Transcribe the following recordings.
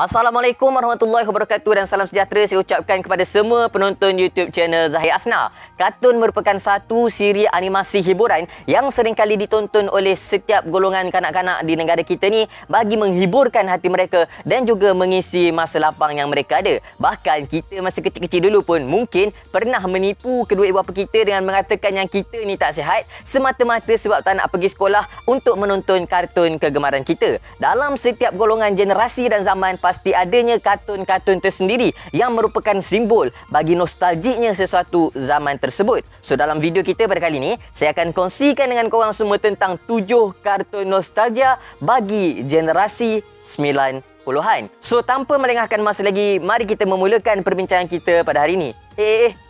Assalamualaikum warahmatullahi wabarakatuh dan salam sejahtera saya ucapkan kepada semua penonton YouTube channel Zahir Asna. Kartun merupakan satu siri animasi hiburan yang seringkali ditonton oleh setiap golongan kanak-kanak di negara kita ni bagi menghiburkan hati mereka dan juga mengisi masa lapang yang mereka ada. Bahkan kita masa kecil-kecil dulu pun mungkin pernah menipu kedua ibu bapa kita dengan mengatakan yang kita ni tak sihat semata-mata sebab tak nak pergi sekolah untuk menonton kartun kegemaran kita. Dalam setiap golongan generasi dan zaman pasti adanya kartun-kartun tersendiri yang merupakan simbol bagi nostalgiknya sesuatu zaman tersebut. So dalam video kita pada kali ini, saya akan kongsikan dengan korang semua tentang 7 kartun nostalgia bagi generasi 90-an. So tanpa melengahkan masa lagi, mari kita memulakan perbincangan kita pada hari ini.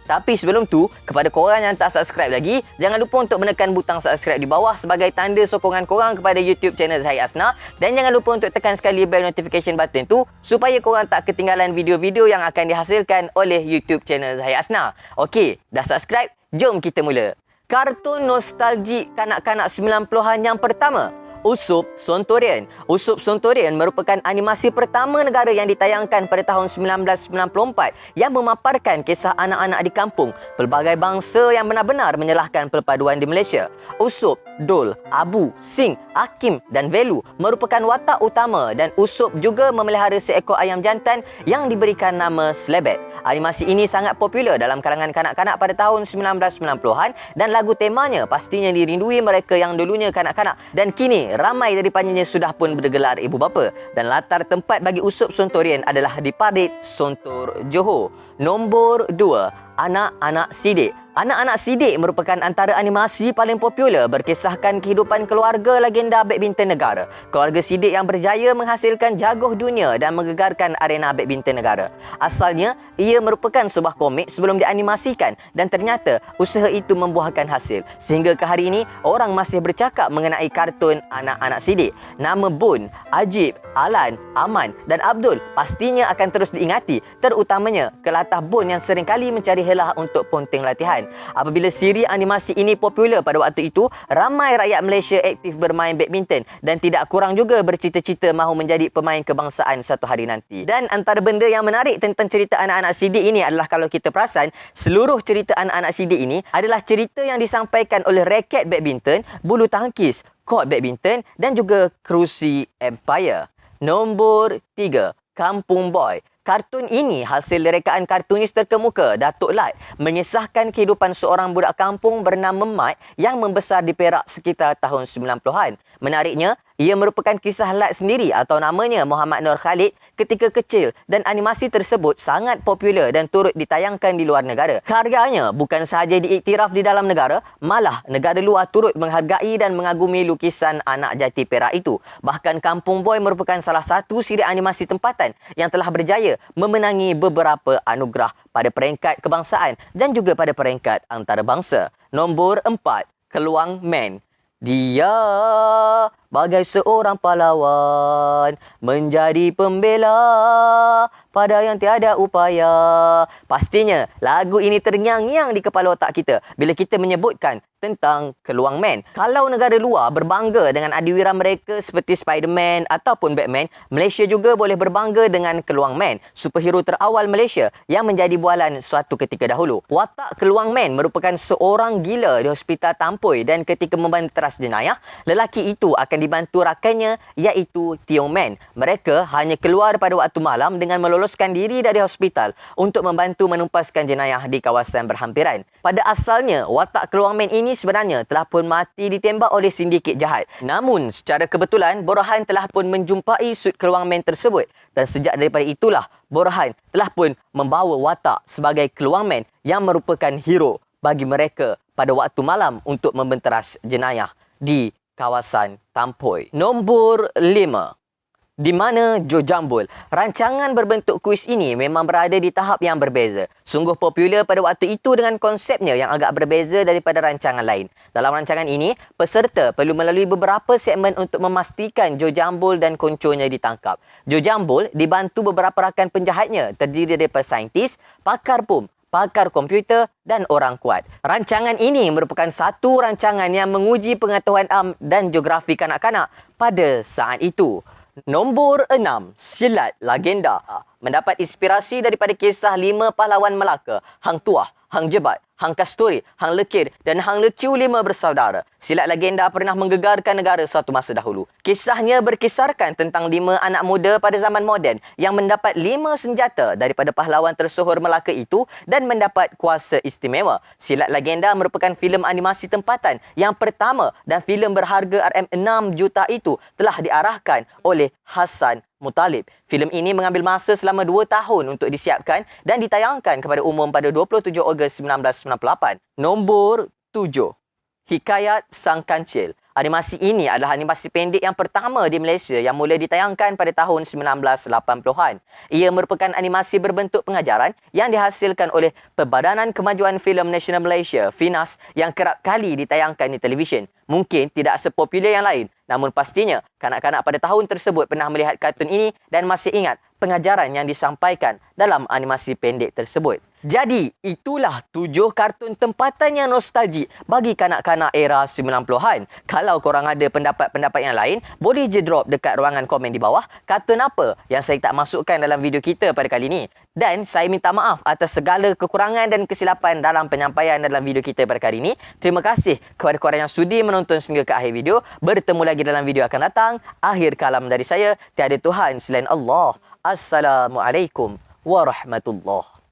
Tapi sebelum tu, kepada korang yang tak subscribe lagi, jangan lupa untuk menekan butang subscribe di bawah sebagai tanda sokongan korang kepada YouTube channel Zahir Asna. Dan jangan lupa untuk tekan sekali bell notification button tu supaya korang tak ketinggalan video-video yang akan dihasilkan oleh YouTube channel Zahir Asna. Okey, dah subscribe? Jom kita mula. Kartun nostalgik kanak-kanak 90-an yang pertama, Usup Sontorian. Usup Sontorian merupakan animasi pertama negara yang ditayangkan pada tahun 1994 yang memaparkan kisah anak-anak di kampung, pelbagai bangsa yang benar-benar menyalahkan perpaduan di Malaysia. Usup, Dol, Abu, Sing, Hakim dan Velu merupakan watak utama dan Usup juga memelihara seekor ayam jantan yang diberikan nama Slebet. Animasi ini sangat popular dalam kalangan kanak-kanak pada tahun 1990-an dan lagu temanya pastinya dirindui mereka yang dulunya kanak-kanak dan kini ramai daripadanya sudah pun bergelar ibu bapa. Dan latar tempat bagi Usup Sontorian adalah di Parit, Sontor, Johor. Nombor 2, Anak-anak Sidik. Anak-anak Sidik merupakan antara animasi paling popular berkisahkan kehidupan keluarga legenda badminton negara. Keluarga Sidik yang berjaya menghasilkan jaguh dunia dan menggegarkan arena badminton negara. Asalnya, ia merupakan sebuah komik sebelum dianimasikan dan ternyata usaha itu membuahkan hasil. Sehingga ke hari ini, orang masih bercakap mengenai kartun Anak-anak Sidik. Nama Bun, Ajib, Alan, Aman dan Abdul pastinya akan terus diingati, terutamanya kelatah Bun yang seringkali mencari helah untuk ponting latihan. Apabila siri animasi ini popular pada waktu itu, ramai rakyat Malaysia aktif bermain badminton dan tidak kurang juga bercita-cita mahu menjadi pemain kebangsaan satu hari nanti. Dan antara benda yang menarik tentang cerita anak-anak Sidik ini adalah kalau kita perasan, seluruh cerita anak-anak Sidik ini adalah cerita yang disampaikan oleh raket badminton, bulu tangkis, kort badminton dan juga kerusi Empire. Nombor 3, Kampung Boy. Kartun ini hasil rekaan kartunis terkemuka Datuk Lat, mengisahkan kehidupan seorang budak kampung bernama Mat yang membesar di Perak sekitar tahun 90-an. Menariknya, ia merupakan kisah Lat sendiri atau namanya Muhammad Nur Khalid ketika kecil dan animasi tersebut sangat popular dan turut ditayangkan di luar negara. Karyanya bukan sahaja diiktiraf di dalam negara, malah negara luar turut menghargai dan mengagumi lukisan anak jati Perak itu. Bahkan Kampung Boy merupakan salah satu siri animasi tempatan yang telah berjaya memenangi beberapa anugerah pada peringkat kebangsaan dan juga pada peringkat antarabangsa. Nombor 4, Keluang Man. Dia bagai seorang pahlawan menjadi pembela pada yang tiada upaya. Pastinya lagu ini terngiang-ngiang di kepala otak kita bila kita menyebutkan tentang Keluang Man. Kalau negara luar berbangga dengan adiwira mereka seperti Spiderman ataupun Batman, Malaysia juga boleh berbangga dengan Keluang Man, superhero terawal Malaysia yang menjadi bualan suatu ketika dahulu. Watak Keluang Man merupakan seorang gila di hospital Tampoi dan ketika membanteras jenayah, lelaki itu akan dibantu rakannya iaitu Tio Man. Mereka hanya keluar pada waktu malam dengan meloloskan diri dari hospital untuk membantu menumpaskan jenayah di kawasan berhampiran. Pada asalnya, watak Keluang Man ini sebenarnya telah pun mati ditembak oleh sindiket jahat. Namun, secara kebetulan, Borhan telah pun menjumpai sut Keluang Man tersebut. Dan sejak daripada itulah, Borhan telah pun membawa watak sebagai Keluang Man yang merupakan hero bagi mereka pada waktu malam untuk membenteras jenayah di kawasan Tampoi. Nombor 5, Di Mana Joe Jambul. Rancangan berbentuk kuis ini memang berada di tahap yang berbeza. Sungguh popular pada waktu itu dengan konsepnya yang agak berbeza daripada rancangan lain. Dalam rancangan ini, peserta perlu melalui beberapa segmen untuk memastikan Joe Jambul dan konconya ditangkap. Joe Jambul dibantu beberapa rakan penjahatnya terdiri daripada saintis, pakar bom, pakar komputer dan orang kuat. Rancangan ini merupakan satu rancangan yang menguji pengetahuan dan geografi kanak-kanak pada saat itu. Nombor 6, Silat Legenda. Mendapat inspirasi daripada kisah 5 pahlawan Melaka, Hang Tuah, Hang Jebat, Hang Kasturi, Hang Lekir dan Hang Lekiu 5 bersaudara. Silat Legenda pernah menggegarkan negara suatu masa dahulu. Kisahnya berkisarkan tentang 5 anak muda pada zaman moden yang mendapat 5 senjata daripada pahlawan tersohor Melaka itu dan mendapat kuasa istimewa. Silat Legenda merupakan filem animasi tempatan yang pertama dan filem berharga RM6 juta itu telah diarahkan oleh Hassan Muttalib. Filem ini mengambil masa selama 2 tahun untuk disiapkan dan ditayangkan kepada umum pada 27 Ogos 1998. Nombor 7. Hikayat Sang Kancil. Animasi ini adalah animasi pendek yang pertama di Malaysia yang mula ditayangkan pada tahun 1980-an. Ia merupakan animasi berbentuk pengajaran yang dihasilkan oleh Perbadanan Kemajuan Filem Nasional Malaysia, FINAS, yang kerap kali ditayangkan di televisyen. Mungkin tidak sepopular yang lain, namun pastinya kanak-kanak pada tahun tersebut pernah melihat kartun ini dan masih ingat pengajaran yang disampaikan dalam animasi pendek tersebut. Jadi, itulah 7 kartun tempatan yang nostalgik bagi kanak-kanak era 90-an. Kalau korang ada pendapat-pendapat yang lain, boleh je drop dekat ruangan komen di bawah kartun apa yang saya tak masukkan dalam video kita pada kali ini. Dan saya minta maaf atas segala kekurangan dan kesilapan dalam penyampaian dalam video kita pada kali ini. Terima kasih kepada korang yang sudi menonton sehingga ke akhir video. Bertemu lagi dalam video akan datang. Akhir kalam dari saya, tiada Tuhan selain Allah. Assalamualaikum warahmatullahi